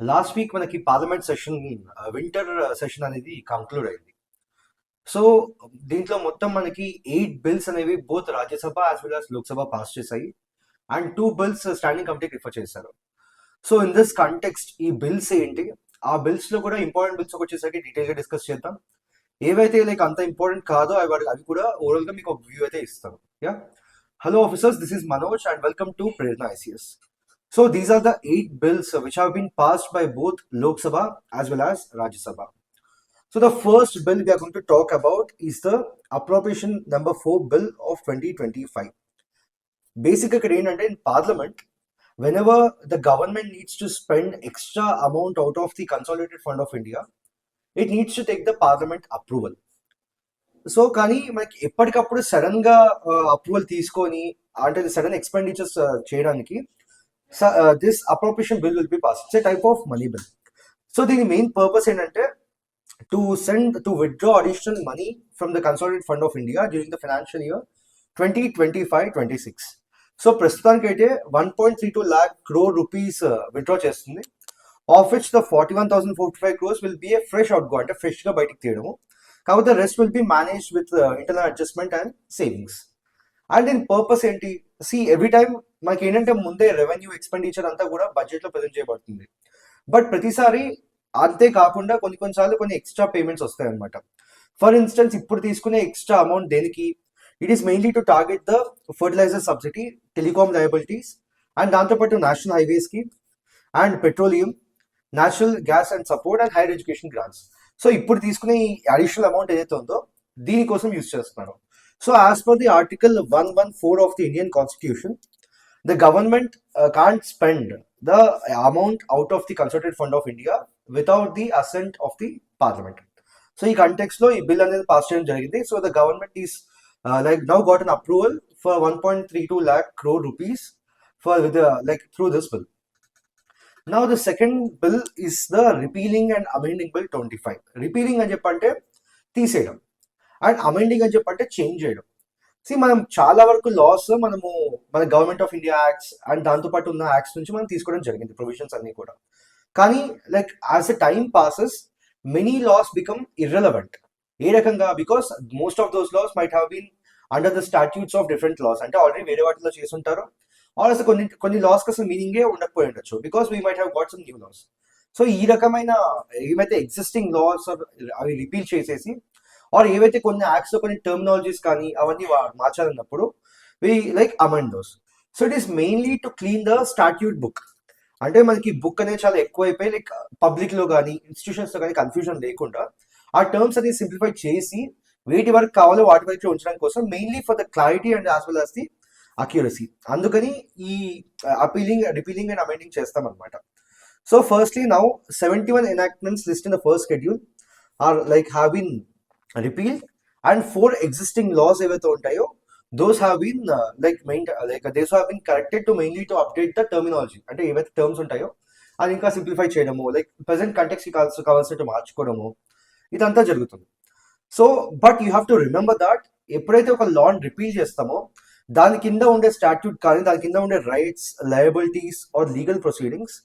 Last week మనకి parliament session winter session అనేది conclude అయింది. సో దీంట్లో మొత్తం మనకి 8 బిల్స్ అనేవి both Rajya Sabha as well as Lok Sabha pass చేశాయి అండ్ 2 బిల్స్ స్టాండింగ్ కమిటీకి రిఫర్ చేశారు. సో ఇన్ దిస్ కంటెక్స్ట్ ఈ బిల్స్ ఏంటి, ఆ బిల్స్ లో కూడా ఇంపార్టెంట్ బిల్స్ వచ్చేసరికి డీటెయిల్ గా డిస్కస్ చేద్దాం. ఏవైతే లైక్ అంత ఇంపార్టెంట్ కాదో అవి కూడా ఓవరాల్ గా మీకు ఒక వ్యూ అయితే ఇస్తాను. Yeah, hello officers, this is Manoj and welcome to Prerana ICS. So these are the 8 bills which have been passed by both Lok Sabha as well as Rajya Sabha. So the first bill we are going to talk about is the Appropriation Number 4 Bill of 2025. Basically, in Parliament, whenever the government needs to spend extra amount out of the Consolidated Fund of India, it needs to take the Parliament approval. So కానీ మనకి ఎప్పటికప్పుడు sudden గా approval తీసుకొని అంటే sudden expenditures చేయడానికి this appropriation bill will be pass. It's a type of money bill. So దీని main purpose ఏంటంటే to withdraw additional money from the consolidated fund of India during the financial year 2025-26. So ప్రస్తుతానికి అయితే 1.32 lakh crore rupees withdraw చేస్తుంది. Of which the 41,055 crores will be A fresh out go, అంటే fresh గా బయటకు తీయడము. కాబట్టి the rest will be manage with internal adjustment and savings. And దీని purpose ఏంటి? Every time మనకి ఏంటంటే ముందే రెవెన్యూ ఎక్స్పెండిచర్ అంతా కూడా బడ్జెట్ లో ప్రజెంట్ చేయబడుతుంది. బట్ ప్రతిసారి అంతే కాకుండా కొన్నిసార్లు కొన్ని ఎక్స్ట్రా పేమెంట్స్ వస్తాయి అనమాట. ఫర్ ఇన్స్టెన్స్ ఇప్పుడు తీసుకునే ఎక్స్ట్రా అమౌంట్ దేనికి? It is mainly to target the fertiliser subsidy, telecom liabilities and దాంతోపాటు నేషనల్ హైవేస్ కి and petroleum, national gas and support and higher education grants. So ఇప్పుడు తీసుకునే ఈ అడిషనల్ అమౌంట్ ఏదైతే ఉందో దీనికోసం యూజ్ చేస్తున్నారు. So as per the article 114 of the Indian constitution, the government can't spend the amount out of the consolidated fund of India without the assent of the parliament. So ఈ context లో ఈ bill అనేది pass చేయడం జరిగింది. So the government is like now got an approval for 1.32 lakh crore rupees for with like through this bill. Now the second bill is the repealing and amending bill 25. Repealing అని చెప్పంటే తీసేయడం and amending అని చెప్పంటే change చేయడం. మనం చాలా వరకు loss మన government of India acts and దాంతోపాటు ఉన్న యాక్ట్స్ నుంచి మనం తీసుకోవడం జరిగింది, ప్రొవిజన్స్ అన్ని కూడా. కానీ like as a time passes many laws become irrelevant. ఏ రకంగా? Because most of those laws might have been under the statutes of different laws, అంటే ఆల్రెడీ వేరే వాటిలో చేస్తుంటారు. ఆర్ అసలు కొన్ని లాస్ అసలు మీనింగే ఉండకపోయి ఉండొచ్చు, because we might have got some new laws. So ఈ రకమైన ఏమైతే ఎగ్జిస్టింగ్ లాస్ అవి రిపీల్ చేసేసి ఆర్ ఏవైతే కొన్ని యాక్ట్స్ లో కొన్ని టర్మినాలజీస్ కానీ అవన్నీ మార్చాలన్నప్పుడు we like amend those. So it is mainly to clean the statute book. అంటే మనకి బుక్ అనేది చాలా ఎక్కువైపోయి లైక్ పబ్లిక్ లో కానీ ఇన్స్టిట్యూషన్స్ లో కానీ కన్ఫ్యూజన్ లేకుండా ఆ టర్మ్స్ అనేది సింప్లిఫై చేసి వేటి వరకు కావాలో వాటి వరకు ఉంచడం కోసం, mainly for the clarity and as well as the accuracy. అందుకని ఈ రిపీలింగ్ అండ్ అమెండింగ్ చేస్తాం అనమాట. So firstly now 71 enactments listed in the first schedule are like have been repealed and 4 existing laws ఏవైతే ఉంటాయో those have been those have been corrected to mainly to update the terminology. అంటే ఏవైతే terms ఉంటాయో అది ఇంకా simplify చేయడము, like present context కి కావాల్సినట్టు మార్చుకోవడము, ఇదంతా జరుగుతుంది. So but you have to remember that ఎప్పుడైతే ఒక లాని రిపీల్ చేస్తామో దాని కింద ఉండే స్టాట్యూట్ కానీ దాని కింద ఉండే rights, liabilities or legal proceedings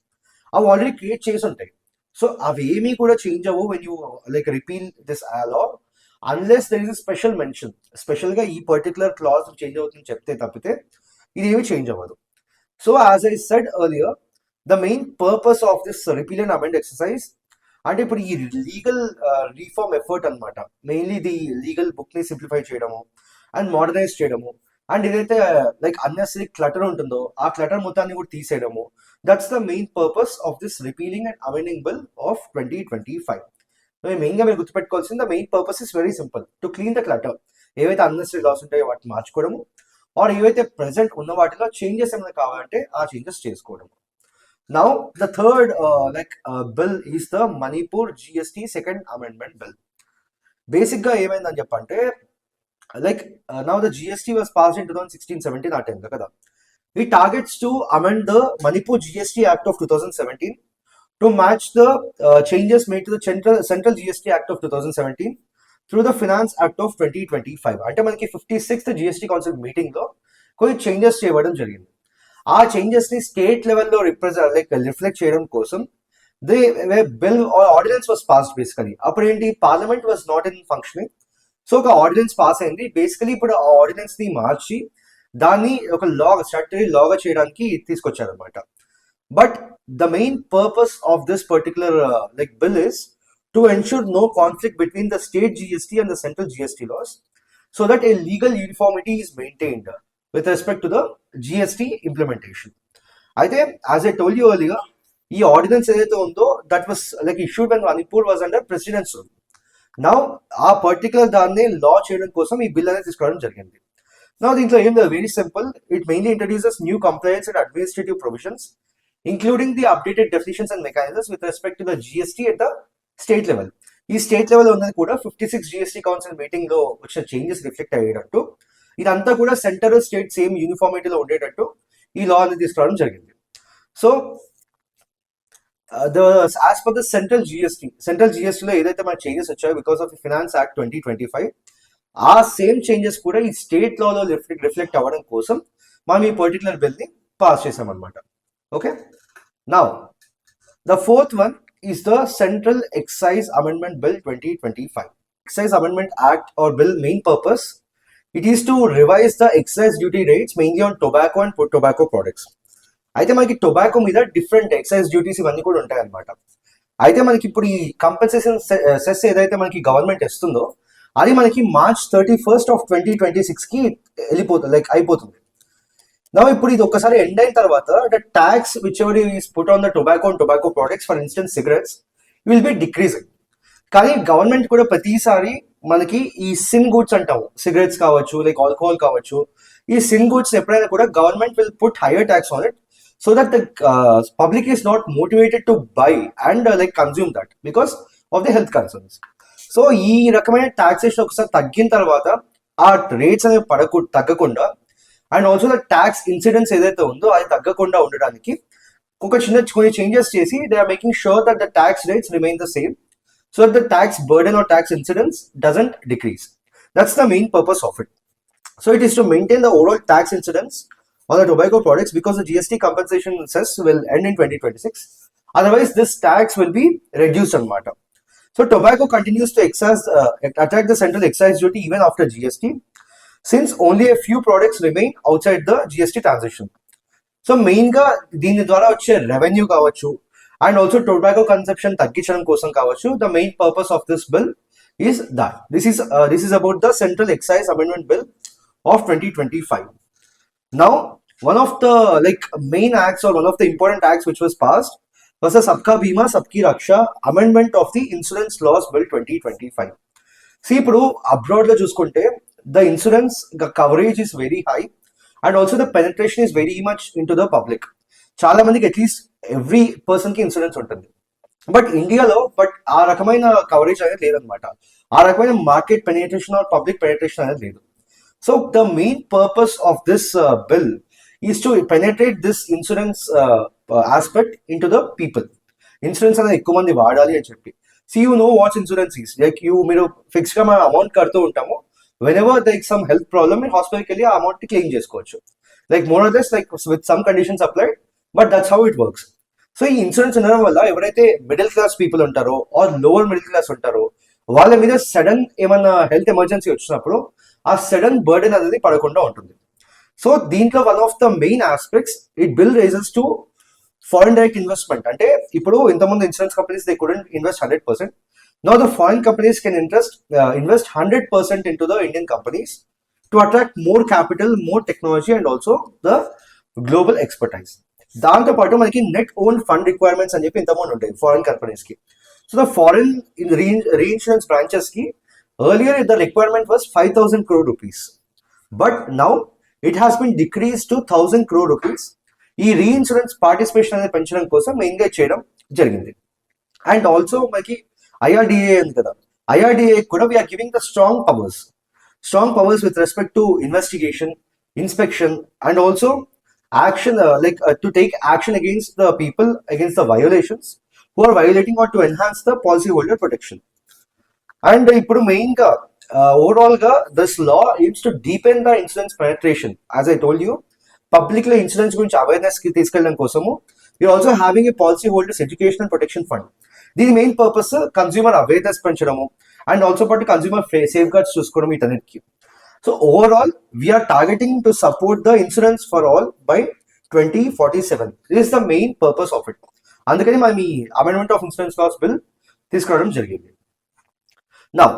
అవి ఆల్రెడీ క్రియేట్ చేసి ఉంటాయి. సో అవి ఏమీ కూడా చేంజ్ అవ్వవు when you like repeal this law, unless there is special mention. Special గా ఈ పర్టికులర్ క్లాజ్ చేంజ్ అవుతుందని చెప్తే తప్పితే ఇది ఏమి చేంజ్ అవ్వదు. So as I said earlier, the main purpose of this repeal and amend exercise అంటే ఇప్పుడు ఈ లీగల్ రీఫార్మ్ ఎఫర్ట్ అనమాట. మెయిన్లీ ది లీగల్ బుక్ ని సింప్లిఫై చేయడము అండ్ మోడర్నైజ్ చేయడము అండ్ ఏదైతే లైక్ అన్నెసరీ క్లటర్ ఉంటుందో ఆ క్లటర్ మొత్తాన్ని కూడా తీసేయడము. That's the main purpose of this repealing and amending bill of 2025. మెయిన్గా మీరు గుర్తుపెట్టుకోవాల్సింది, the main purpose is very simple, to clean the clutter. ఏవైతే అన్నెసరీ లాస్ ఉంటాయో వాటిని మార్చుకోవడము ఆర్ ఏవైతే ప్రెసెంట్ ఉన్న వాటిలో చేంజెస్ ఏమైనా కావాలంటే ఆ చేంజెస్ చేసుకోవడం. Now the third bill is the Manipur GST second amendment bill. Basic గా ఏమైందని చెప్పంటే like now the GST was passed in 2016-17 ఆ టైంలో కదా. It targets to amend the Manipur GST Act of 2017 to match the changes made to the Central GST Act of 2017 through the Finance Act of 2025. అంటే మనకి 56th GST Council meeting లో కొన్ని changes చేయడం జరిగింది. ఆ చేంజెస్ ని state లెవెల్లో reflect చేయడం కోసం bill or ordinance was passed basically. అప్పుడు ఏంటి, parliament was not in functioning. So ఒక ఆర్డినెన్స్ పాస్ అయింది. బేసికలీ ఇప్పుడు ఆ ఆర్డినెన్స్ ని మార్చి దాన్ని ఒక లా, స్టాట్యుటరీ లాగా చేయడానికి తీసుకొచ్చారు అనమాట. But the main purpose of this particular bill is to ensure no conflict between the state GST and the central GST laws, so that a legal uniformity is maintained with respect to the GST implementation. అయితే as I told you earlier, ఈ ordinance ఏదైతే ఉందో that was issued when Manipur was under president's rule. Now ఆ particular దాన్ని లా చేయడం కోసం ఈ bill అనేది తీసుకోవడం జరిగింది. నౌ దీంట్లో ఏం లేదు, very simple. It mainly introduces new compliance and administrative provisions, including the updated definitions and mechanisms with respect to the GST at the state level. ఈ స్టేట్ లెవెల్ ఉన్నది కూడా 56 జిఎస్టీ కౌన్సిల్ మీటింగ్ లో వచ్చిన changes reflect అయ్యేటట్టు, ఇదంతా కూడా centre state same యూనిఫార్మిటీలో ఉండేటట్టు ఈ లా అనేది తీసుకురావడం జరిగింది. So as per the central GST లో ఏదైతే మన చేంజెస్ వచ్చాయో బికాస్ ఆఫ్ ఫినాన్స్ యాక్ట్ 2025, ఆ సేమ్ చేంజెస్ కూడా ఈ స్టేట్ లాలో రిఫ్లెక్ట్ అవ్వడం కోసం మనం ఈ పర్టికులర్ బిల్ ని పాస్ చేసాం అనమాట. Okay, now the fourth one is the central excise amendment bill 2025. Excise amendment act or bill main purpose, it is to revise the excise duty rates mainly on tobacco and tobacco products. అయితే మనకి tobacco మీద different excise duties ఇవన్నీ కూడా ఉంటాయి అనమాట. అయితే మనకి ఇప్పుడు ఈ కంపెన్సేషన్ సెస్ ఏదైతే మనకి గవర్నమెంట్ ఇస్తుందో అది మనకి March 31st of 2026 కి వెళ్ళిపోతుంది, అయిపోతుంది. నా ఇప్పుడు ఇది ఒకసారి ఎండ్ అయిన తర్వాత the tax which ever is put on the tobacco and tobacco products, for instance cigarettes, will be decreasing. కానీ గవర్నమెంట్ కూడా ప్రతిసారి మనకి ఈ సిన్ గుడ్స్ అంటాము, సిగరెట్స్ కావచ్చు, ఆల్కహాల్ కావచ్చు, ఈ సిన్ గుడ్స్ ఎప్పుడైనా కూడా government will put hire tax on it, so that the public is not motivated to buy and consume that because of the health concerns. So ఈ రకమైన taxation ఒకసారి తగ్గిన తర్వాత ఆ రేట్స్ అనేవి తగ్గకుండా and also the tax incidence ఏదైతే ఉందో అది తగ్గకుండా ఉండడానికి కొన్ని చేంజెస్ చేసి they are making sure that the tax rates remain the same, so that the tax burden or tax incidence doesn't decrease. That's the main purpose of it. So it is to maintain the overall tax incidence on the tobacco products because the GST compensation cess will end in 2026. Otherwise, this tax will be reduced on matter. So tobacco continues to attract the central excise duty even after GST, since only a few products remain outside the GST transition. So main ga దీని ద్వారా వచ్చే revenue కావచ్చు and also tobacco consumption తగ్గించడం కోసం కావచ్చు, the main purpose of this bill is that this is about the central excise amendment bill of 2025. Now, one of the main acts or one of the important acts which was passed was the Sabka Bima Sabki Raksha amendment of the Insurance Laws Bill 2025. See, ఇప్పుడు abroad లో చూసుకుంటే the insurance coverage is very high and also the penetration is very much into the public. చాలా మందికి at least every person కి insurance ఉంటుంది. But ఇండియాలో ఆ రకమైన కవరేజ్ అనేది లేదనమాట, ఆ రకమైన market penetration or public penetration అనేది లేదు. So the main purpose of this bill is to penetrate this insurance aspect into the people. Insurance అనేది ఎక్కువ మంది వాడాలి అని చెప్పి. See, you know what insurance is. మీరు ఫిక్స్ గా మన అమౌంట్ కడుతూ ఉంటాము. Whenever there is some health problem, మీరు హాస్పిటల్కి వెళ్ళి ఆ అమౌంట్ క్లెయిమ్ చేసుకోవచ్చు. More or less with some conditions applied, but that's how it works. So ఈ ఇన్సూరెన్స్ ఉండడం వల్ల ఎవరైతే మిడిల్ క్లాస్ పీపుల్ ఉంటారో ఆర్ లోవర్ మిడిల్ క్లాస్ ఉంటారో వాళ్ళ మీద సడన్ ఏమన్నా హెల్త్ ఎమర్జెన్సీ వచ్చినప్పుడు ఆ సడన్ బర్డెన్ అనేది పడకుండా ఉంటుంది. సో దీంట్లో one of the main aspects it bill raises to foreign direct investment. అంటే ఇప్పుడు ఇంతకుముందు insurance companies they couldn't invest 100%. Now the foreign companies can invest 100% into the Indian companies to attract more capital, more technology and also the global expertise. దాంతో పాటు మనకి net own fund requirements అని చెప్పి ఇంతకుముందు ఉంటాయి ఫారిన్ కంపెనీస్ కి. So the foreign reinsurance branches కి earlier the requirement was 5,000 crore rupees, but now it has been decreased to 1,000 crore rupees. ఈ రీఇన్సూరెన్స్ పార్టిసిపేషన్ అనేది పెంచడం కోసం మెయిన్గా చేయడం జరిగింది. అండ్ ఆల్సో మనకి ఐఆర్డిఏ ఉంది కదా, ఐఆర్డిఏ కూడా we are giving the strong powers with respect to investigation, inspection and also action to take action against the people, against the violations who are violating, or to enhance the policy holder protection. And ఇప్పుడు main గా overall గా this law aims to deepen the insurance penetration. As I told you, public లో insurance గురించి awareness కి తీసుకెళ్ళడం కోసము We're also having a policyholders education and protection fund. దీని main purpose consumer awareness పెంచడము అండ్ ఆల్సో పాటు consumer safeguards చూసుకోవడం వీటన్నిటికి. So overall we are targeting to support the insurance for all by 2047. This is the main purpose of it. అందుకని మనం ఈ amendment of insurance laws bill తీసుకురావడం జరిగింది. Now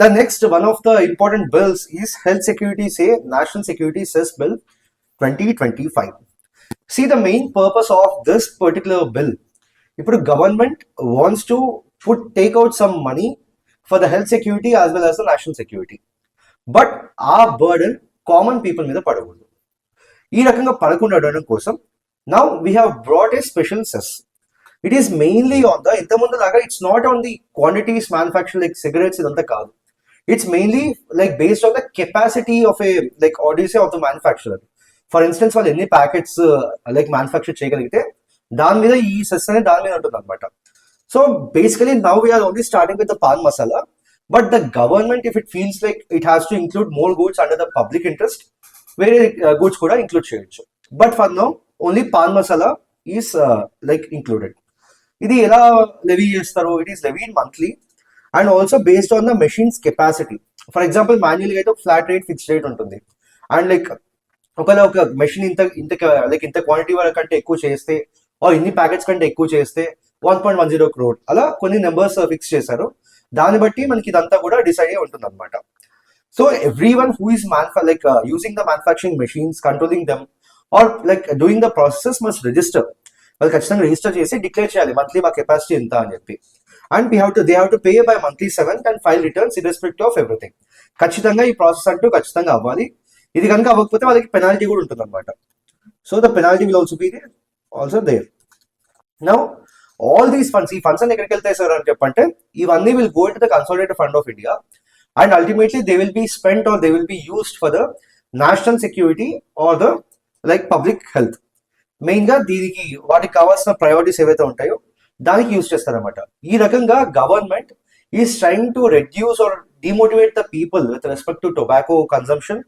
the next one of the important bills is health security national security cess bill 2025. See the main purpose of this particular bill. If government wants to take out some money for the health security as well as the national security, but our burden common people మీద పడకూడదు. ఈ రకంగా పడకుండా ఉండడం కోసం now we have brought a special cess. It is mainly on the ఇంతకుముందు లాగా it's not on the quantities manufactured like cigarettes ఇదంతా కాదు. It's mainly like based on the capacity of a like or do you say of the manufacturer. For instance వాళ్ళు ఎన్ని packets like manufacture చేయగలిగితే దాని మీద ఈ సెస్ అనేది దాని మీద ఉంటుంది అనమాట. So basically now we are only starting with the pan masala, but the government if it feels like it has to include more goods under the public interest, వేరే గూడ్స్ కూడా ఇంక్లూడ్ చేయొచ్చు. But for now only pan masala is like included. ఇది ఎలా levy చేస్తారు? It is levied monthly and also based on the machines capacity. For example మాన్యువల్గా అయితే ఒక flat rate fixed rate ఉంటుంది. అండ్ లైక్ ఒకవేళ ఒక మెషిన్ ఇంత క్వాంటిటీ వరకు కంటే ఎక్కువ చేస్తే ఇన్ని ప్యాకెట్స్ కంటే ఎక్కువ చేస్తే 1.10 crore అలా కొన్ని నెంబర్స్ ఫిక్స్ చేశారు. దాన్ని బట్టి మనకి ఇదంతా కూడా డిసైడ్ అయ్యి ఉంటుంది అనమాట. So everyone who is using the manufacturing machines, controlling them or like doing the processes must register. వాళ్ళు ఖచ్చితంగా రిజిస్టర్ చేసి డిక్లేర్ చేయాలి మంత్లీ మా కెపాసిటీ ఎంత అని చెప్పి. And they have to pay by monthly 7th and file returns irrespective of everything. ఖచ్చితంగా ఈ ప్రాసెస్ అంటూ ఖచ్చితంగా అవ్వాలి. ఇది కనుక అవ్వకపోతే వాళ్ళకి పెనాల్టీ కూడా ఉంటుంది అనమాట. So the penalty will also be also there. Now all these funds, ఈ ఫండ్స్ అన్ని ఎక్కడికి వెళ్తాయి సార్ అని చెప్పంటే ఇవన్నీ will go into the consolidated fund of India and ultimately they will be spent or they will be used for the national security or the like public health. Main గా దీనికి వాటికి కావాల్సిన priorities ఏవైతే ఉంటాయో దానికి use చేస్తారనమాట. ఈ రకంగా government is trying to reduce or demotivate the people with respect to tobacco consumption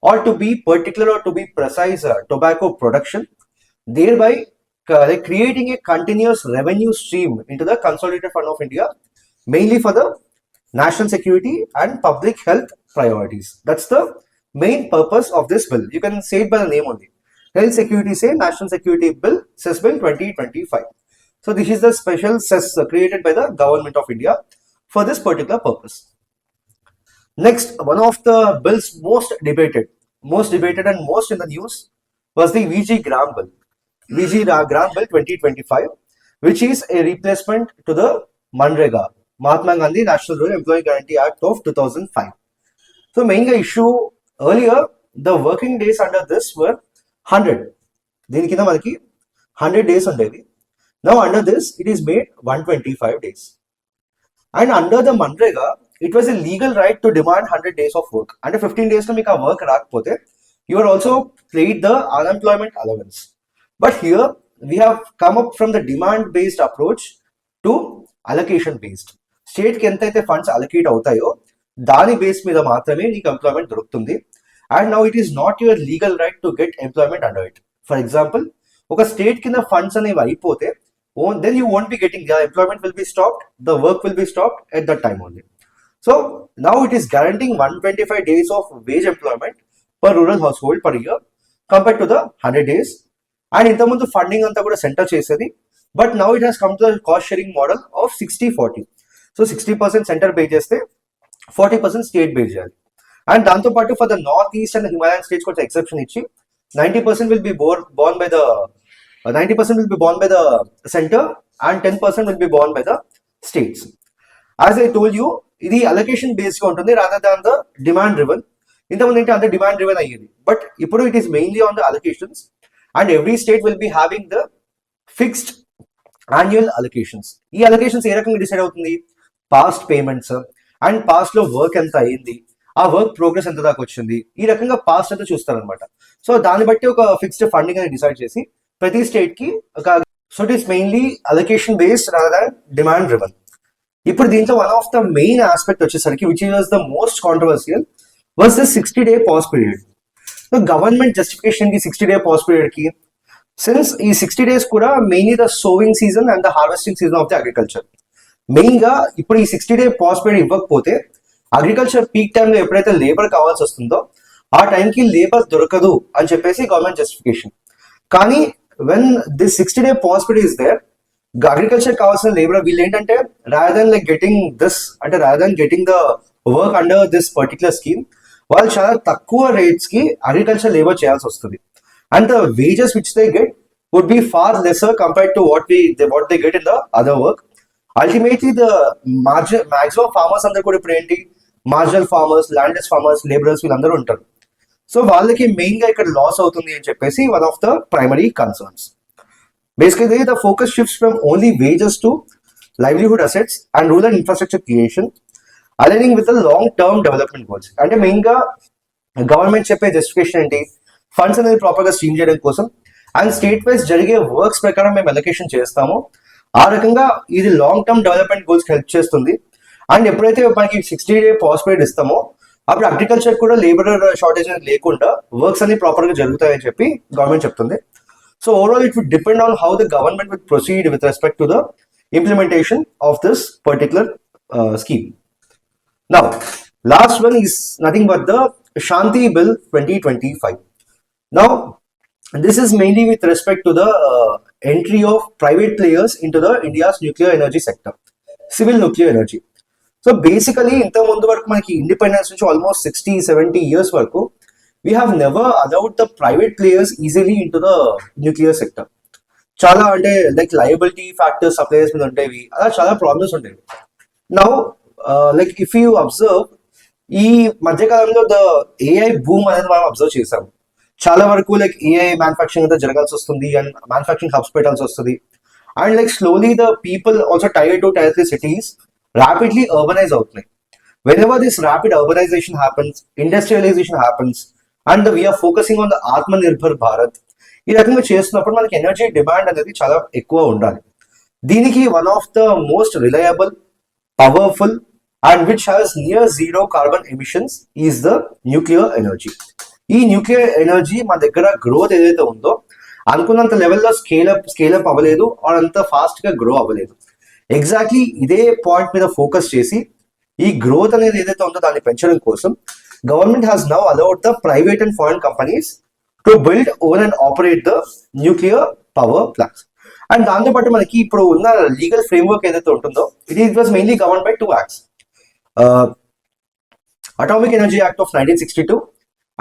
or to be particular or to be precise tobacco production, thereby creating a continuous revenue stream into the consolidated fund of India, mainly for the national security and public health priorities. That's the main purpose of this bill. You can say it by the name only. Health Security National Security Bill, Cess Bill 2025. So this is the special cess created by the government of India for this particular purpose. Next, one of the bills most debated and most in the news was the VG Gram Bill. VG Gram Bill 2025, which is a replacement to the Manrega, Mahatma Gandhi National Rural Employee Guarantee Act of 2005. So main issue earlier, the working days under this were 100. దీని కింద మనకి 100 days ఉండేది. Now under this, it is made 125 days. And under the Manrega, it was a legal right to demand 100 days of work. Under 15 days to make a work రాకపోతే you are also paid the unemployment allowance. But here we have come up from the demand based approach to allocation based. State కి ఎంతైతే funds allocate అవుతాయో దాని base మీద మాత్రమే నీకు employment దొరుకుతుంది. And now it is not your legal right to get employment under it. For example ఒక state కింద ఫండ్స్ అనేవి అయిపోతే then you won't be getting the employment will be stopped, the work will be stopped at that time only. So now it is guaranteeing 125 days of wage employment per rural household per year compared to the 100 days. And ఇంతకుముందు funding అంతా కూడా centre చేసేది, but now it has come to the cost sharing model of 60-40. So 60% centre pay చేస్తే 40% state pay చేయాలి. And దాంతోపాటు for the north east and Himalayan states కొంచెం exception ఇచ్చి 90% will be borne by the 90% will be borne by the center and 10% will be borne by the states. As I told you, ఇది allocation based గా ఉంటుంది rather than the demand driven. ఇంతకుముందు అంటే అంత demand driven అయ్యేది, but ఇప్పుడు it is mainly on the allocations and every state will be having the fixed annual allocations. ఈ allocations ఏ రకంగా డిసైడ్ అవుతుంది? పాస్ట్ పేమెంట్స్ అండ్ పాస్ట్ లో వర్క్ ఎంత అయింది, ఆ వర్క్ ప్రోగ్రెస్ ఎంత దాకా వచ్చింది, ఈ రకంగా పాస్ట్ అంతా చూస్తారనమాట. సో దాన్ని బట్టి ఒక ఫిక్స్డ్ ఫండింగ్ అనేది డిసైడ్ చేసి ప్రతి స్టేట్ కి ఒక, so it is mainly allocation based rather than demand driven. ఇప్పుడు దీంట్లో one of the main aspect వచ్చేసరికి which was the most controversial was the 60-day pause period. So government justification కి 60-day pause period కి since ఈ 60 days కూడా mainly the sowing season and the harvesting season of the agriculture. Main గా ఇప్పుడు ఈ 60 day pause period ఇవ్వకపోతే agriculture peak టైంలో ఎప్పుడైతే లేబర్ కావాల్సి వస్తుందో ఆ టైంకి లేబర్ దొరకదు అని చెప్పేసి గవర్నమెంట్ జస్టిఫికేషన్. కానీ when this 60 day pause period is there, agriculture కావాల్సిన లేబర్ వీళ్ళు ఏంటంటే rather than like getting this అంటే rather than getting the work under this particular scheme, వాళ్ళు చాలా తక్కువ రేట్స్ కి అగ్రికల్చర్ లేబర్ చేయాల్సి వస్తుంది. And the wages which they get would be far lesser compared to what they get in the other work. Ultimately, the maximum farmers అందరూ కూడా ఇప్పుడు ఏంటి, marginal farmers, landless farmers, labourers వీళ్ళందరూ ఉంటారు. So వాళ్ళకి main గా ఇక్కడ లాస్ అవుతుంది అని చెప్పేసి one of the primary concerns. Basically, the focus shifts from only wages to livelihood assets and rural infrastructure creation, aligning with the long-term development goals. అంటే main గా గవర్నమెంట్ చెప్పే జస్టిఫికేషన్ ఏంటి, ఫండ్స్ అనేది ప్రాపర్ గా stream చేయడం కోసం and state wise జరిగే works ప్రకారం మేము అలొకేషన్ చేస్తాము. ఆ రకంగా ఇది long term development goals help చేస్తుంది. అండ్ ఎప్పుడైతే మనకి 60 day పాస్ పీరియడ్ ఇస్తామో అప్పుడు అగ్రికల్చర్ కూడా లేబర్ షార్టేజ్ అనేది లేకుండా వర్క్స్ అన్ని ప్రాపర్ గా జరుగుతాయని చెప్పి గవర్నమెంట్ చెప్తుంది. So overall it will depend on how the government will proceed with respect to the implementation of this particular scheme. Now, last one is nothing but the Shanti Bill 2025. Now, this is mainly with respect to the entry of private players into the India's nuclear energy sector, civil nuclear energy. So basically, ఇంత ముందు వరకు మనకి independence నుంచి almost 60-70 years వరకు we have never allowed the private players easily into the nuclear sector. చాలా అంటే like liability factors suppliers మీద ఉంటాయి, అలా చాలా ప్రాబ్లమ్స్ ఉంటాయి. Now like if you observe ఈ మధ్యకాలంలో ద ఏఐ బూమ్ అనేది మనం అబ్జర్వ్ చేసాము. చాలా వరకు లైక్ ఏఐ మ్యానుఫాక్చరింగ్ అంతా జరగాల్సి వస్తుంది అండ్ మ్యానుఫాక్చరింగ్ హబ్స్ పెట్టాల్సి వస్తుంది. And like slowly the people also tier 2 tier 3 cities rapidly urbanized outlay. Whenever this rapid urbanization happens, industrialization happens, and we are focusing on the Atmanirbhar Bharat, ఈ రకంగా చేస్తున్నప్పుడు మనకి energy demand అనేది చాలా ఎక్కువ ఉండాలి. దీనికి one of the most reliable, powerful and which has near zero carbon emissions is the nuclear energy. ఈ న్యూక్లియర్ ఎనర్జీ మన దగ్గర గ్రోత్ ఏదైతే ఉందో అనుకున్నంత లెవెల్లో స్కేలప్ అవ్వలేదు, అంత ఫాస్ట్ గా గ్రో అవ్వలేదు. ఎగ్జాక్ట్లీ ఇదే పాయింట్ మీద ఫోకస్ చేసి ఈ గ్రోత్ అనేది ఏదైతే ఉందో దాన్ని పెంచడం కోసం government has now allowed the private and foreign companies to build, own and operate the nuclear power plants. And దాంతోపాటు మనకి ఇప్పుడు ఉన్న లీగల్ ఫ్రేమ్వర్క్ ఏదైతే ఉంటుందో it was mainly govern by 2 acts, atomic energy act of 1962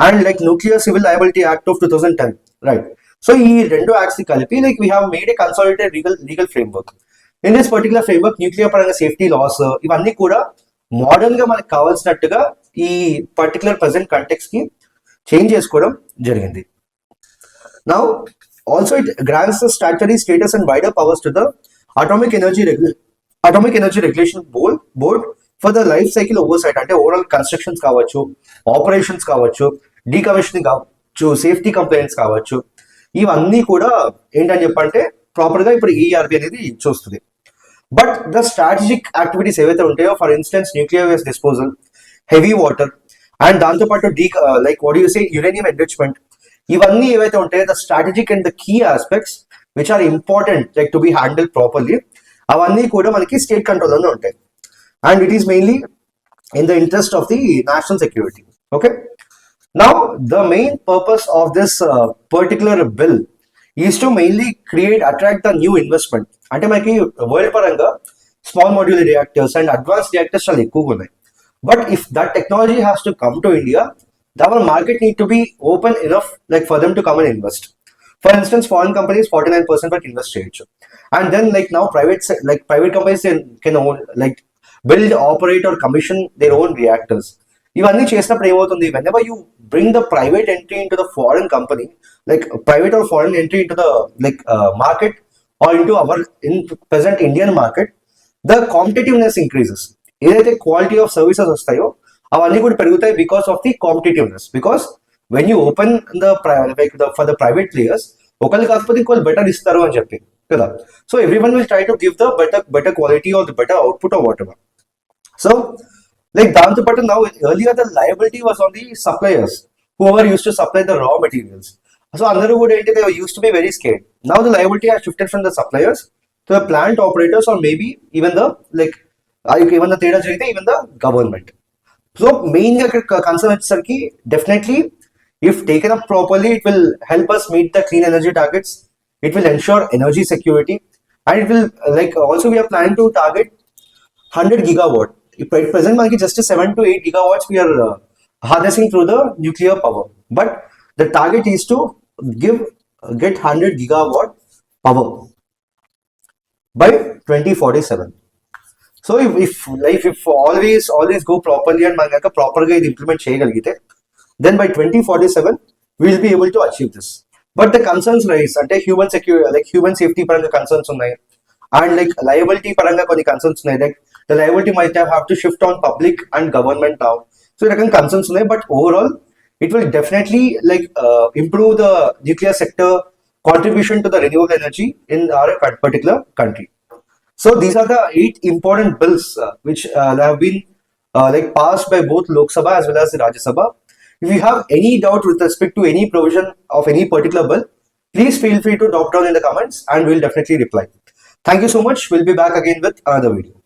and like nuclear civil liability act of 2010, right? So ఈ 2 acts ని కలిపి like we have made A consolidated legal framework. In this particular framework nuclear పరంగా safety loss ఇవన్నీ కూడా modern గా మనకు కావాల్సినట్టుగా ఈ particular present context కి చేంజ్ చేసుకోవడం జరిగింది. Now also it grants the statutory status and wider powers to the atomic energy regulation board for the life cycle oversight. అంటే ఓవరాల్ కన్స్ట్రక్షన్స్ కావచ్చు, ఆపరేషన్స్ కావచ్చు, డీకమిషనింగ్ కావచ్చు, సేఫ్టీ కంప్లైంట్స్ కావచ్చు, ఇవన్నీ కూడా ఏంటని చెప్పంటే ప్రాపర్ గా ఇప్పుడు ఈఆర్బి అనేది చూస్తుంది. బట్ ద స్ట్రాటజిక్ యాక్టివిటీస్ ఏవైతే ఉంటాయో, for instance nuclear waste disposal, heavy water and దాంతోపాటు like what you say uranium enrichment, ఇవన్నీ ఏవైతే ఉంటాయో the strategic and the key aspects which are important like to be handle properly, అవన్నీ కూడా మనకి state కంట్రోల్లోనే ఉంటాయి. And it is mainly in the interest of the national security. Okay, now the main purpose of this particular bill is to mainly attract the new investment. అంటే మనకి world పరంగా small modular reactors and advance reactors చాలా ఎక్కువగా ఉన్నాయి. But if that technology has to come to India, our market need to be open enough like for them to come and invest. For instance foreign companies 49% వరకు invest చేయొచ్చు. And then like now private companies can own like build, operate or commission their own reactors. ఇవన్నీ చేసినప్పుడు ఏమవుతుంది, whenever you bring the private entry into the foreign company, like private or foreign entry into the market or into our in present Indian market, the competitiveness increases. ఏదైతే quality of services వస్తాయో అవన్నీ కూడా పెరుగుతాయి because of the competitiveness. Because when you open for the private players, ఒకళ్ళు కాకపోతే ఇంకోళ్ళు better ఇస్తారు అని చెప్పి కదా. So everyone will try to give the better quality or the better output or whatever. So like దాంతోపాటు now earlier the liability was on the suppliers whoever used to supply the raw materials. So under wood, they used to be very scared. Now the liability has shifted from the suppliers to the plant operators, or maybe even the like even the traders, even the government. So main concern is definitely if taken up properly, it will help us meet the clean energy targets. It will ensure energy security, and it will also we are planning to target 100 gigawatt. At present, just 7 to 8 gigawatts we are harnessing through the nuclear power. But the target is to give get 100 gigawatt power by 2047. So if always go properly and manaka proper ga implement cheyagalgite, then by 2047 we will be able to achieve this. But the concerns rise, ante human security, like human safety paranga concerns unnai, and like liability paranga koni concerns unnai. Like the liability might have to shift on public and government now. So there are concerns unnai, but overall it will definitely improve the nuclear sector contribution to the renewable energy in our particular country. So these are the 8 important bills which have been passed by both Lok Sabha as well as the Rajya Sabha. If you have any doubt with respect to any provision of any particular bill, please feel free to drop down in the comments and we'll definitely reply. Thank you so much. We'll be back again with another video.